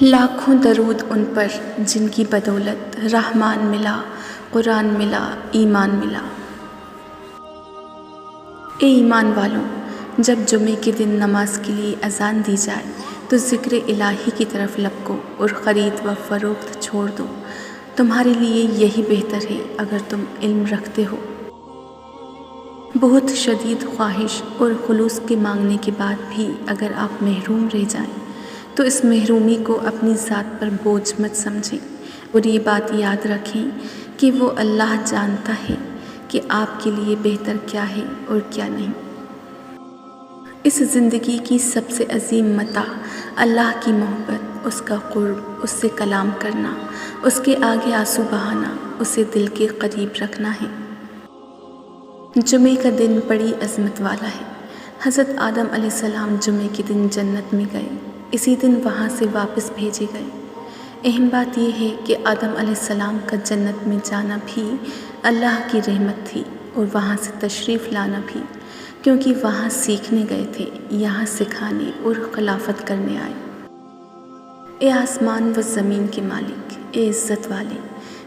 لاکھوں درود ان پر جن کی بدولت رحمان ملا، قرآن ملا، ایمان ملا۔ اے ایمان والوں، جب جمعے کے دن نماز کے لیے اذان دی جائے تو ذکر الہی کی طرف لپکو اور خرید و فروخت چھوڑ دو۔ تمہارے لیے یہی بہتر ہے اگر تم علم رکھتے ہو۔ بہت شدید خواہش اور خلوص کے مانگنے کے بعد بھی اگر آپ محروم رہ جائیں تو اس محرومی کو اپنی ذات پر بوجھ مت سمجھیں، اور یہ بات یاد رکھیں کہ وہ اللہ جانتا ہے کہ آپ کے لیے بہتر کیا ہے اور کیا نہیں۔ اس زندگی کی سب سے عظیم متاع اللہ کی محبت، اس کا قرب، اس سے کلام کرنا، اس کے آگے آنسو بہانا، اسے دل کے قریب رکھنا ہے۔ جمعے کا دن بڑی عظمت والا ہے۔ حضرت آدم علیہ السلام جمعے کے دن جنت میں گئے، اسی دن وہاں سے واپس بھیجے گئے۔ اہم بات یہ ہے کہ آدم علیہ السلام کا جنت میں جانا بھی اللہ کی رحمت تھی، اور وہاں سے تشریف لانا بھی، کیونکہ وہاں سیکھنے گئے تھے، یہاں سکھانے اور خلافت کرنے آئے۔ اے آسمان و زمین کے مالک، اے عزت والے،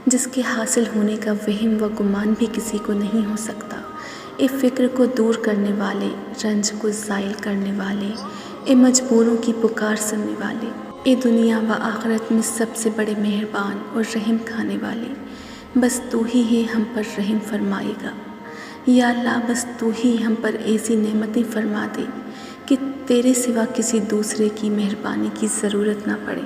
جس کے حاصل ہونے کا وہم و گمان بھی کسی کو نہیں ہو سکتا، اے فکر کو دور کرنے والے، رنج کو زائل کرنے والے، اے مجبوروں کی پکار سننے والے، اے دنیا و آخرت میں سب سے بڑے مہربان اور رحم کھانے والے، بس تو ہی ہے ہم پر رحم فرمائے گا۔ یا اللہ، بس تو ہی ہم پر ایسی نعمتیں فرما دے کہ تیرے سوا کسی دوسرے کی مہربانی کی ضرورت نہ پڑے۔